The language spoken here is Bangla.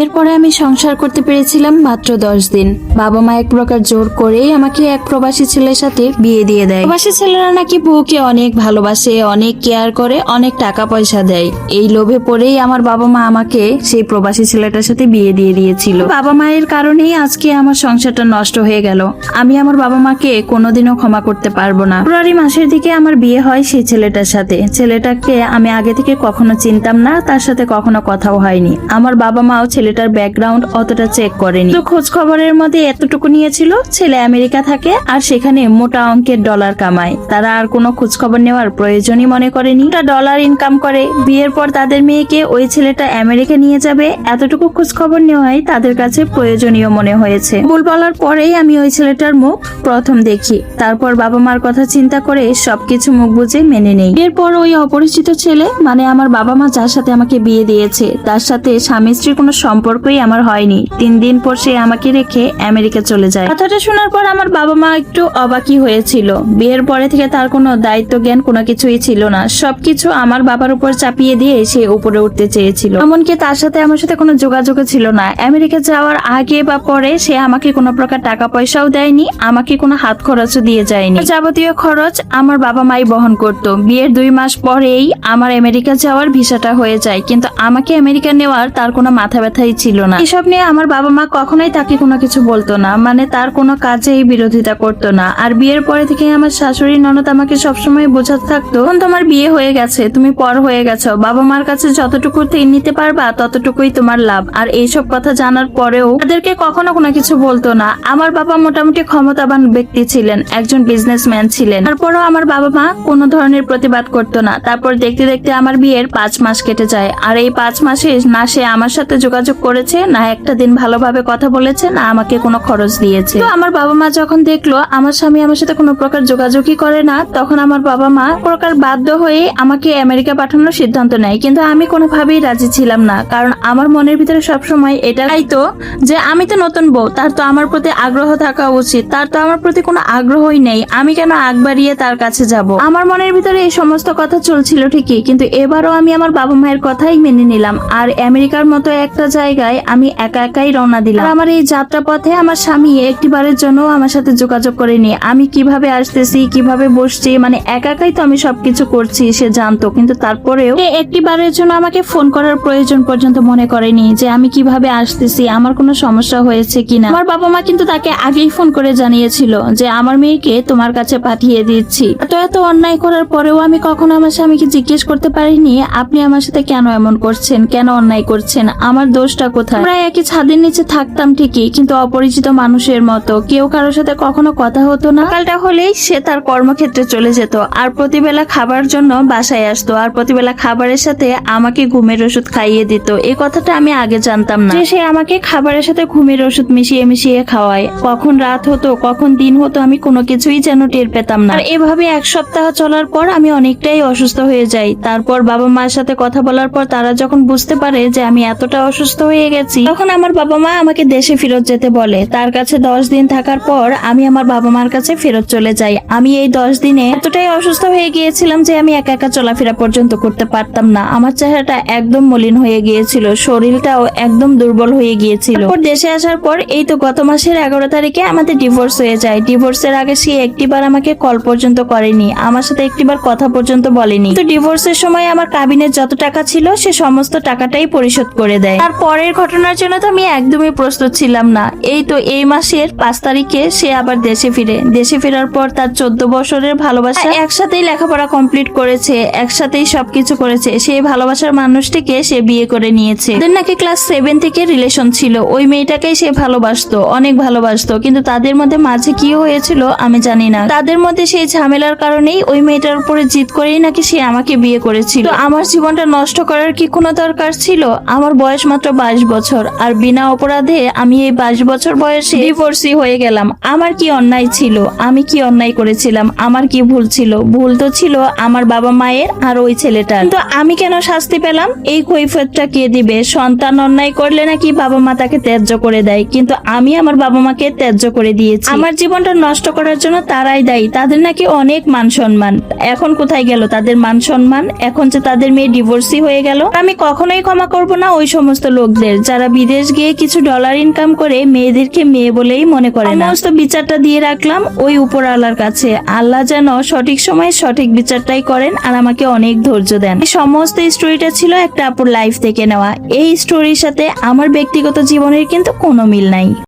এরপরে আমি সংসার করতে পেরেছিলাম মাত্র 10 দিন। বাবা মা এক প্রকার জোর করেই আমাকে এক প্রবাসী ছেলের সাথে বিয়ে দিয়ে দেয়। প্রবাসী ছেলেরা নাকি বউকে অনেক ভালোবাসে, অনেক কেয়ার করে, অনেক টাকা পয়সা দেয়। এই লোভে পড়েই আমার বাবা মা আমাকে সেই প্রবাসী ছেলেটার সাথে বিয়ে দিয়ে দিয়েছিল। বাবা মায়ের কারণেই আজকে আমার সংসারটা নষ্ট হয়ে গেল। আমি আমার বাবা মাকে কোনোদিনও ক্ষমা করতে পারবো না। ফেব্রুয়ারি মাসের দিকে আমার বিয়ে হয় সেই ছেলেটার সাথে। ছেলেটাকে আমি আগে থেকে কখনো চিনতাম না, তার সাথে কখনো কথাও হয়নি। আমার বাবা মাও ছেলেটার ব্যাকগ্রাউন্ড অতটা চেক করেনি। তো খোঁজ খবরের মধ্যে এতটুকু নিয়েছিল ছেলে আমেরিকা থাকে আর সেখানে মোটা অঙ্কের ডলার কামায়। তারা আর কোনো খোঁজ খবর নেওয়ার প্রয়োজনই মনে করেনি। ডলার ইনকাম করে, বিয়ের পর তাদের মেয়েকে ওই ছেলেটা আমেরিকা নিয়ে যাবে, এতটুকু খোঁজ খবর নেওয়াই তাদের কাছে প্রয়োজনীয় মনে হয়েছে। ভুল বলার পরেই আমি ওই ছেলেটার মুখ প্রথম দেখি। তারপর বাবা মার কথা চিন্তা করে সবকিছু মুখ বুঝে মেনে নেই। এরপর ওই অপরিচিত ছেলে মানে আমার বাবা মা যার সাথে আমাকে বিয়ে দিয়েছে তার সাথে স্বামী স্ত্রীর কোনো সম্পর্কই আমার হয়নি। 3 দিন পর সে আমাকে রেখে আমেরিকা চলে যায়। কথাটা শোনার পর আমার বাবা মা একটু অবাকই হয়েছিল। বিয়ের পরে থেকে তার কোনো দায়িত্ব জ্ঞান কোনো কিছুই ছিল না। সবকিছু আমার বাবার উপর চাপিয়ে দিয়ে সে উপরে উঠতে চেয়েছিল। এমনকি তার সাথে আমার সাথে কোনো যোগাযোগ ছিল না। আমেরিকা যাওয়ার আগে বা পরে সে আমাকে কোনো প্রকার টাকা পয়সাও দেয়নি, আমাকে কোনো হাত খরচও দিয়ে যায়নি। যাবতীয় খরচ আমার বাবা মাই বহন করত। বিয়ের 2 মাস পরেই আমার আমেরিকা যাওয়ার ভিসাটা হয়ে যায়, কিন্তু আমাকে আমেরিকা নেওয়ার তার কোনো মাথা ব্যথাই ছিল না। এসব নিয়ে আমার বাবা মা কখনোই তাকে কোনো কিছু বলতো না, মানে তার কোনো কাজেই বিরোধিতা করতো না। আর বিয়ের পরে থেকে আমার শাশুড়ি ননদ আমাকে সবসময় বোঝাতে থাকতো, তোমার বিয়ে হয়ে গেছে, তুমি পর হয়ে গেছো, বাবা মার কাছে যতটুকু নিতে পারবা ততটুকুই তোমার লাভ। আর এইসব কথা জানার পরেও তাদেরকে কখনো কোনো কিছু বলতো না। আমার বাবা মোটামুটি ক্ষমতাবান ব্যক্তি ছিলেন, একজন বিজনেসম্যান ছিলেন। তারপরও আমার বাবা মা কোনো ধরনের প্রতিবাদ করতো না। তারপর দেখতে দেখতে আমার বিয়ের 5 মাস কেটে যায়। আর এই 5 মাসে না সে আমার সাথে যোগাযোগ করেছে, না একটা দিন ভালোভাবে কথা বলেছে, না আমাকে কোনো খরচ দিয়েছে। তো আমার বাবা মা যখন দেখলো আমার স্বামী আমার সাথে কোনো প্রকার যোগাযোগই করে না, তখন আমার বাবা মা প্রকার বাধ্য হয়ে আমাকে আমেরিকা পাঠানোর সিদ্ধান্ত নেয়। কিন্তু আমি কোনোভাবেই রাজি ছিলাম না, কারণ আমার মনের ভিতরে সবসময় এটাই তো যে আমি তো নতুন বউ, তার তো আমার প্রতি আগ্রহ থাকা উচিত। তার তো আমার প্রতি কোনো আগ্রহই নেই, আমি কেন আগ বাড়িয়ে তার কাছে যাব? আমার মনের ভিতরে এই সমস্ত কথা চলছিল ঠিকই, কিন্তু এবারও আমি আমার বাবা মায়ের কথাই মেনে নিলাম। আর আমেরিকার মতো একটা জায়গায় আমি একা একাই রওনা দিলাম। আমার এই যাত্রা পথে আমার স্বামী একটিবারের জন্য আমার সাথে যোগাযোগ করেনি। আমি কিভাবে আসতেছি, কিভাবে বসছি, মানে একা একাই তো আমি সবকিছু করছি, সে জানতো। কিন্তু তারপরেও একটিবারের জন্য আমাকে ফোন করার প্রয়োজন পর্যন্ত মনে করেনি যে আমি কিভাবে আসতেছি, আমার কোনো সমস্যা হয়েছে কিনা। আমার বাবা মা কিন্তু তাকে আগেই ফোন করে জানিয়েছিল যে আমার মেয়েকে তোমার কাছে পাঠিয়ে দিচ্ছি। এত অন্যায় করার পরেও আমি কখনো আমার স্বামীকে জিজ্ঞেস করতে পারিনি আপনি আমার সাথে কেন এমন করছেন, কেন অন্যায় করছেন, আমার দোষটা কোথায়। আমরা একই ছাদের নিচে থাকতাম ঠিকই, কিন্তু অপরিচিত মানুষের মতো, কেউ কারোর সাথে কখনো কথা হতো না। সকালটা হলেই সে তার কর্মক্ষেত্রে চলে যেত আর প্রতিবেলা খাবার জন্য বাসায় আসতো, আর প্রতিবেলা খাবারের সাথে আমাকে ঘুমের ওষুধ খাইয়ে দিত। এই কথাটা আমি আগে জানতাম না যে সে আমাকে খাবারের সাথে ঘুমের ওষুধ মিশিয়ে মিশিয়ে খাওয়ায়। কখন রাত হতো কখন দিন হতো আমি কোনো কিছুই যেন টের পেতাম না। আর এভাবে 1 সপ্তাহ চলার পর আমি অনেকটাই অসুস্থ হয়ে যাই। তারপর বাবা মার সাথে কথা বলার পর তারা যখন বুঝতে পারে যে আমি এতটা অসুস্থ হয়ে গেছি, তখন আমার বাবা মা আমাকে দেশে ফেরত যেতে বলে। তার কাছে 10 দিন থাকার পর আমি আমার বাবা মার কাছে ফেরত চলে যাই। আমি এই 10 দিনে এতটাই অসুস্থ হয়ে গিয়েছিলাম যে আমি একা একা চলাফেরা পর্যন্ত করতে পারতাম না। আমার চেহারাটা একদম মলিন হয়ে গিয়েছিল, শরীরটাও একদম দুর্বল হয়ে গিয়েছিল। তারপর দেশে আসার পর এই তো গত মাসের 11 তারিখে আমাদের ডিভোর্স হয়ে যায়। ডিভোর্সের আগে সে একটিবার আমাকে কল পর্যন্ত করেনি, আমার সাথে একটিবার কথা পর্যন্ত বলেনি। তো ডিভোর্সের সময় আমার কাবিনের যত টাকা ছিল সে সমস্ত টাকাটাই পরিশোধ করে দেয়। আর পরের ঘটনার জন্য তো আমি একদমই প্রস্তুত ছিলাম না। এই তো এই মাসের 5 তারিখে সে আবার দেশে ফিরে। দেশে ফেরার পর তার 14 বছরের ভালোবাসা, একসাথেই লেখাপড়া কমপ্লিট করেছে, একসাথেই সবকিছু করেছে, সেই ভালোবাসার মানুষটিকে সে বিয়ে করে নিয়েছে। তাদের নাকি ক্লাস 7 থেকে রিলেশন ছিল। ওই মেয়েটাকেই সে ভালোবাসতো, অনেক ভালোবাসতো, কিন্তু তাদের মধ্যে মাঝে কি হয়েছিল আমি জানি না। তাদের মধ্যে সেই ঝামেলার কারণেই ওই মেয়েটার উপরে জিদ করেই নাকি সে আমাকে বিয়ে করেছিল। তো আমার জীবনটা নষ্ট করার কি কোনো দরকার ছিল? আমার বয়স মাত্র 22 বছর, আর বিনা অপরাধে আমি এই 22 বছর বয়সে ডিভোর্সি হয়ে গেলাম। আমার কি অন্যায় ছিল? আমি কি অন্যায় করেছিলাম? আমার কি ভুল ছিল? ভুল তো ছিল আমার বাবা মায়ের আর ওই ছেলেটার। কিন্তু আমি কেন শাস্তি পেলাম? এই কৈফিয়তটা কে দিবে? সন্তান অন্যায় করলে নাকি বাবা মা তাকে ত্যায্য করে দেয়, কিন্তু আমি আমার বাবা মাকে ত্যায্য করে দিয়েছি। আমার জীবনটা নষ্ট করার জন্য তারাই দায়ী। তাদের নাকি অনেক মান সম্মান, এখন কোথায় গেল তাদের মান সম্মান? এখন যে তাদের মেয়ে ডিভোর্সি হয়ে গেল। আমি কখনোই ক্ষমা করব না ওই সমস্ত লোক লোকদের যারা বিদেশ গিয়ে কিছু ডলার ইনকাম করে মেয়েদেরকে মেয়ে বলেই মনে করে না। সমস্ত বিচারটা দিয়ে রাখলাম ওই উপরওয়ালার কাছে। আল্লাহ যেন সঠিক সময়ে সঠিক বিচারটাই করেন আর আমাকে অনেক ধৈর্য দেন। এই সমস্ত স্টোরিটা ছিল একটা আপুর লাইফ থেকে নেওয়া। এই স্টোরির সাথে আমার ব্যক্তিগত জীবনের কিন্তু কোনো মিল নাই।